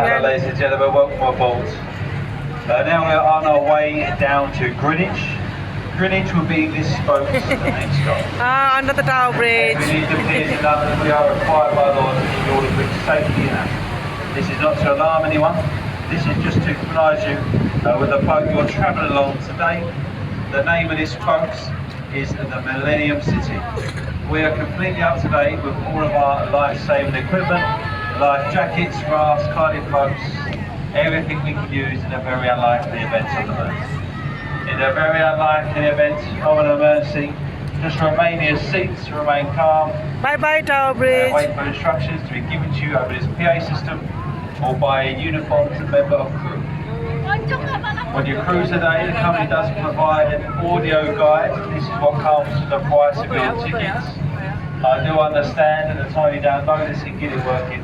Hello ladies and gentlemen, welcome aboard. Now we're on our way down to Greenwich. Greenwich will be this boat's next stop. Under the Tower Bridge. We need to piers in London. We are required by law to keep all the bridge safety in. This is not to alarm anyone. This is just to apprise you with the boat you're travelling along today. The name of this boat is the Millennium City. We are completely up to date with all of our life-saving equipment, life jackets, rafts, cardiac boats, everything we can use in a very unlikely event of an emergency. In a very unlikely event of an emergency, just remain in your seats, remain calm. Bye bye Tower Bridge. Wait for instructions to be given to you over this PA system or by a uniformed member of crew. When you cruise today, the company does provide an audio guide. This is what comes with the price of your tickets. I do understand that the time you download this and get it working,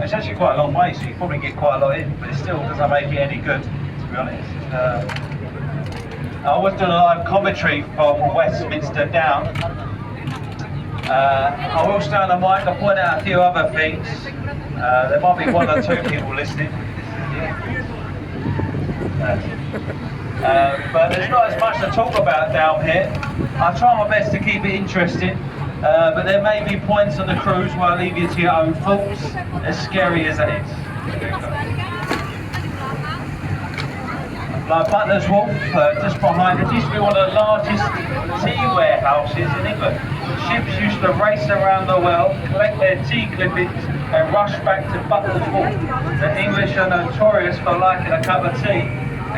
it's actually quite a long way, so you probably get quite a lot in, but it still doesn't make it any good, to be honest. I was doing a live commentary from Westminster down. I will stay on the mic and point out a few other things. There might be one or two people listening. But there's not as much to talk about down here. I try my best to keep it interesting, but there may be points on the cruise where I leave you to your own thoughts, as scary as it is. Like Butler's Wharf, just behind it, used to be one of the largest tea warehouses in England. Ships used to race around the world, collect their tea clippings and rush back to Butler's Wharf. The English are notorious for liking a cup of tea,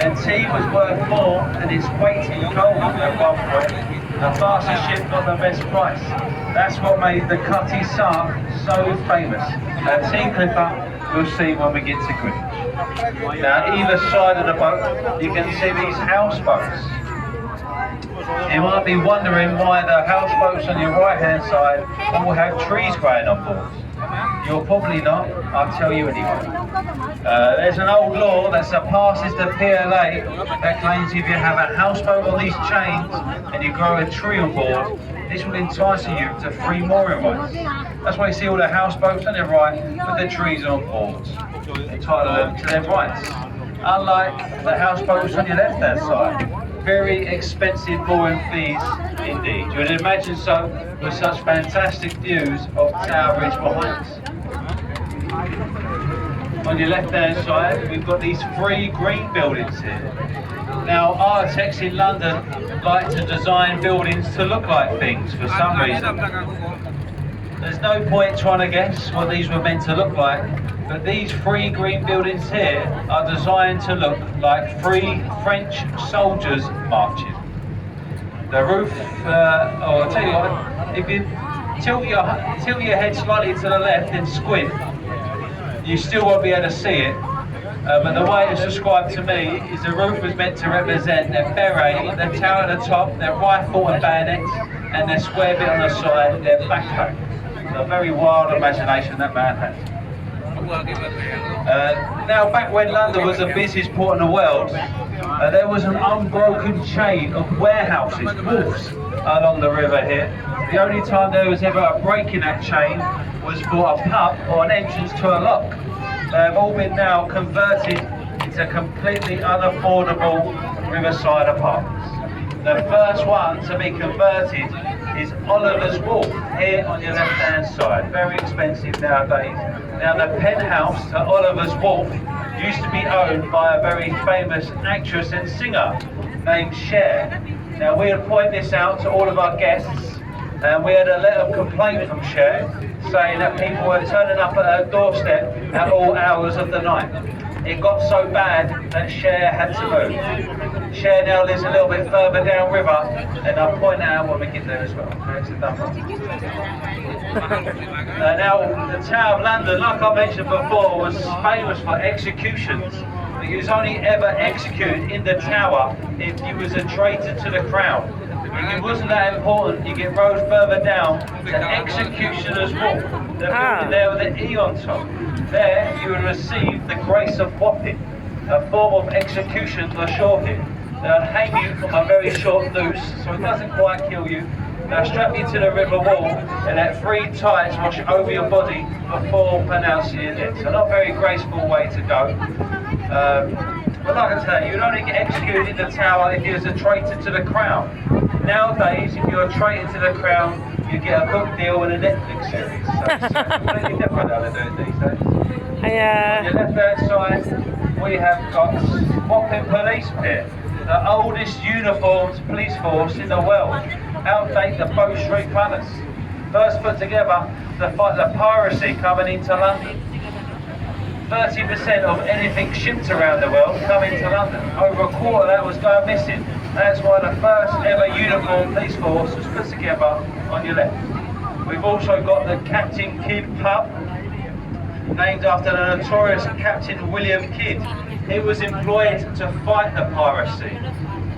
and tea was worth more than its weight in gold at one point. The fastest ship got the best price. That's what made the Cutty Sark so famous. A tea clipper we'll see when we get to Greenwich. Now, either side of the boat, you can see these houseboats. You might be wondering why the houseboats on your right-hand side all have trees growing on board. You're probably not, I'll tell you anyway. There's an old law that surpasses the PLA that claims if you have a houseboat on these chains and you grow a tree on board, this will entice you to free mooring rights. That's why you see all the houseboats on their right with the trees on board, entitle them to their rights. Unlike the houseboats on your left-hand side, very expensive mooring fees indeed. You would imagine so with such fantastic views of Tower Bridge behind us. On your left-hand side, we've got these 3 green buildings here. Now, architects in London like to design buildings to look like things for some reason. There's no point trying to guess what these were meant to look like, but these 3 green buildings here are designed to look like 3 French soldiers marching. The roof, I'll tell you what, if you tilt your head slightly to the left and squint, you still won't be able to see it. But the way it's described to me is the roof was meant to represent their beret, their tower at the top, their rifle and bayonets, and their square bit on the side, their backpack. A very wild imagination that man had. Now, back when London was the busiest port in the world, there was an unbroken chain of warehouses, wharfs, along the river here. The only time there was ever a break in that chain was for a pub or an entrance to a lock. They've all been now converted into completely unaffordable riverside apartments. The first one to be converted is Oliver's Wharf, here on your left-hand side. Very expensive nowadays. Now, the penthouse at Oliver's Wharf used to be owned by a very famous actress and singer named Cher. Now, we would point this out to all of our guests, and we had a letter of complaint from Cher saying that people were turning up at her doorstep at all hours of the night. It got so bad that Cher had to move. Cher now lives a little bit further downriver, and I'll point out when we get there as well. Okay, so now, the Tower of London, like I mentioned before, was famous for executions. But you was only ever executed in the Tower if you was a traitor to the crown. If it wasn't that important, you get rowed further down to Executioner's Wharf. The building there with the E on top. There you would receive the grace of whopping, a form of execution ashore here. They'll hang you from a very short noose, so it doesn't quite kill you. Now strap you to the river wall and let 3 tides wash over your body before pronouncing your lips. So not a very graceful way to go. But like I tell you, you'd only get executed in the tower if you was a traitor to the crown. Nowadays, if you're a traitor to the crown, you get a book deal and a Netflix series. So it's completely different how they do it these days. On your left-hand side, we have got Wapping Police here, the oldest uniformed police force in the world. Outdate the Bow Street colours. First put together to fight the piracy coming into London. 30% of anything shipped around the world come into London. Over a quarter of that was going missing. That's why the first ever uniformed police force was put together on your left. We've also got the Captain Kidd pub, named after the notorious Captain William Kidd. He was employed to fight the piracy.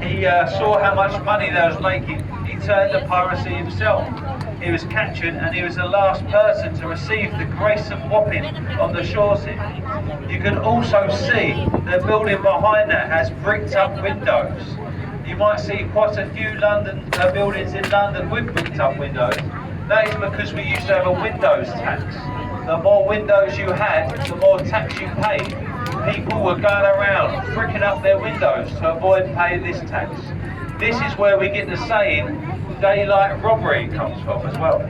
He saw how much money they was making. He turned to piracy himself. He was captured and he was the last person to receive the grace of Wapping on the shores here. You can also see the building behind that has bricked up windows. You might see quite a few buildings in London with bricked up windows. That is because we used to have a windows tax. The more windows you had, the more tax you paid. People were going around bricking up their windows to avoid paying this tax. This is where we get the saying, daylight robbery comes from as well.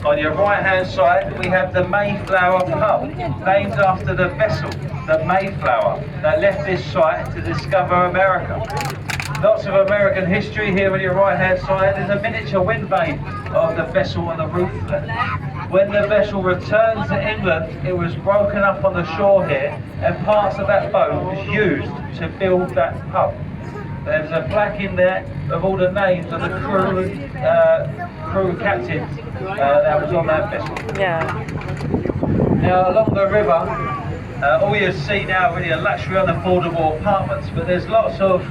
On your right hand side we have the Mayflower pub, named after the vessel, the Mayflower, that left this site to discover America. Lots of American history here on your right hand side. There's a miniature wind vane of the vessel on the roof there. When the vessel returned to England, it was broken up on the shore here and parts of that boat was used to build that pub. There's a plaque in there of all the names of the crew captains that was on that vessel. Yeah. Now along the river, all you see now really are luxury unaffordable apartments, but there's lots of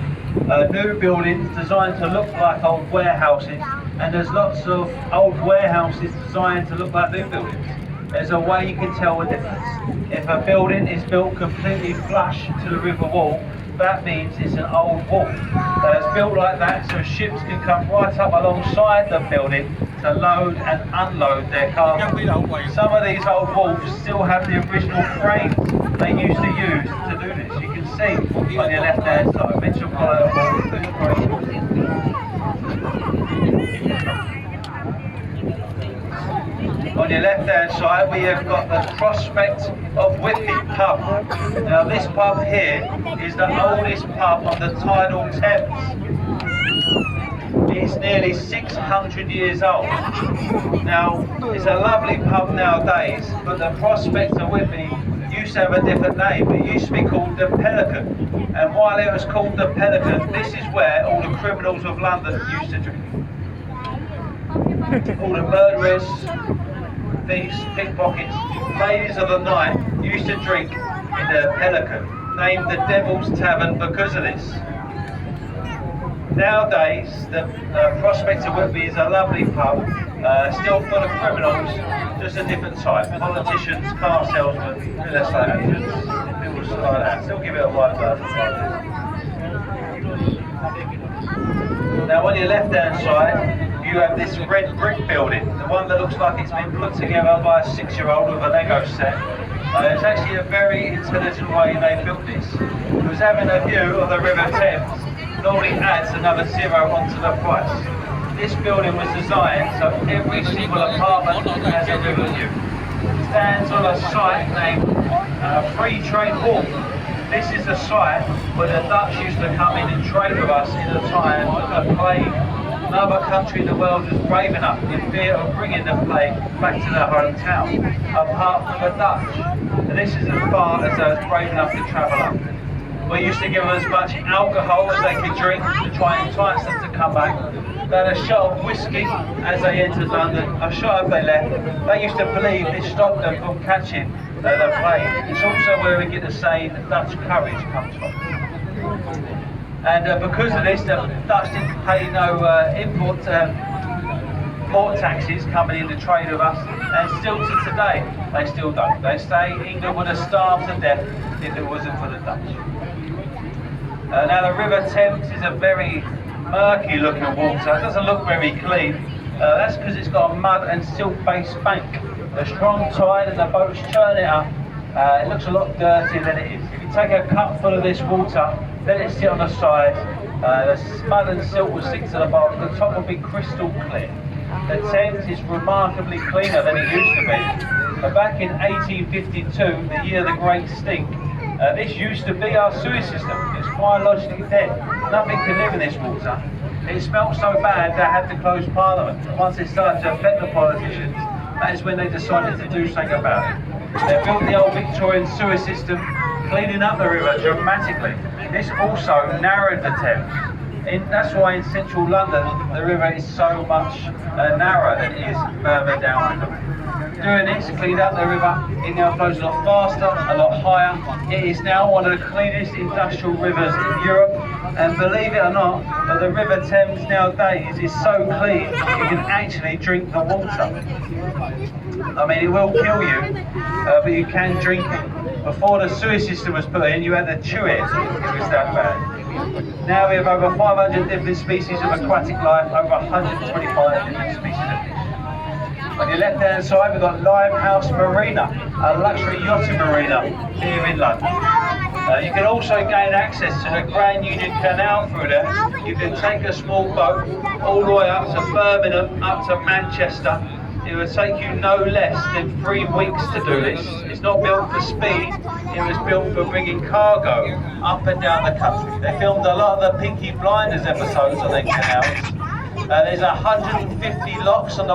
new buildings designed to look like old warehouses, and there's lots of old warehouses designed to look like new buildings. There's a way you can tell the difference. If a building is built completely flush to the river wall, that means it's an old wharf. It's built like that so ships can come right up alongside the building to load and unload their cargo. Some of these old wharfs still have the original cranes they used to use to do this. You can see on your left hand side, Mitchell Fire Wharf. On your left hand side we have got the Prospect of Whitby pub. Now this pub here is the oldest pub on the tidal Thames. It's nearly 600 years old. Now it's a lovely pub nowadays, but the Prospect of Whitby used to have a different name. It used to be called the Pelican, and while it was called the Pelican, this is where all the criminals of London used to drink. All the murderers, thieves, pickpockets, ladies of the night used to drink in the Pelican, named the Devil's Tavern because of this. Nowadays, the Prospect of Whitby is a lovely pub, still full of criminals, just a different type. Politicians, car salesmen, real estate agents, people like that. Still give it a wide berth. Now on your left hand side, you have this red brick building, the one that looks like it's been put together by a 6-year-old with a Lego set. It's actually a very intelligent way they built this. Because having a view of the River Thames normally adds another zero onto the price. This building was designed so every single apartment has a river view. It stands on a site named Free Trade Wharf. This is the site where the Dutch used to come in and trade with us in the time of the plague. Another country in the world was brave enough, in fear of bringing the plague back to their hometown, apart from the Dutch. And this is as far as they was brave enough to travel up. We used to give them as much alcohol as they could drink to try and entice them to come back. They had a shot of whiskey as they entered London, a shot as they left. They used to believe this stopped them from catching the plague. It's also where we get the saying Dutch courage comes from. And because of this, the Dutch didn't pay no port taxes coming in to trade with us, and still to today, they still don't. They say England would have starved to death if it wasn't for the Dutch. Now the River Thames is a very murky looking water. It doesn't look very clean. That's because it's got a mud and silt based bank. The strong tide and the boats churn it up. It looks a lot dirtier than it is. If you take a cupful of this water, let it sit on the side, the mud and silt will stick to the bottom, the top will be crystal clear. The Thames is remarkably cleaner than it used to be. Back in 1852, the year of the Great Stink, this used to be our sewage system. It's biologically dead. Nothing can live in this water. It smelled so bad they had to close Parliament. Once it started to affect the politicians, that is when they decided to do something about it. They built the old Victorian sewer system, cleaning up the river dramatically. This also narrowed the Thames. That's why in central London the river is so much narrower than it is further down. Doing this cleaned up the river. It now flows a lot faster, a lot higher. It is now one of the cleanest industrial rivers in Europe. And believe it or not, the River Thames nowadays is so clean you can actually drink the water. I mean, it will kill you, but you can drink it. Before the sewage system was put in, you had to chew it. It was that bad. Now we have over 500 different species of aquatic life, over 125 different species of fish. On your left hand side we've got Limehouse Marina, a luxury yachting marina here in London. You can also gain access to the Grand Union Canal through there. You can take a small boat all the way up to Birmingham, up to Manchester. It will take you no less than 3 weeks to do this. It's not built for speed, it was built for bringing cargo up and down the country. They filmed a lot of the Pinky Blinders episodes on their canals. There's 150 locks on the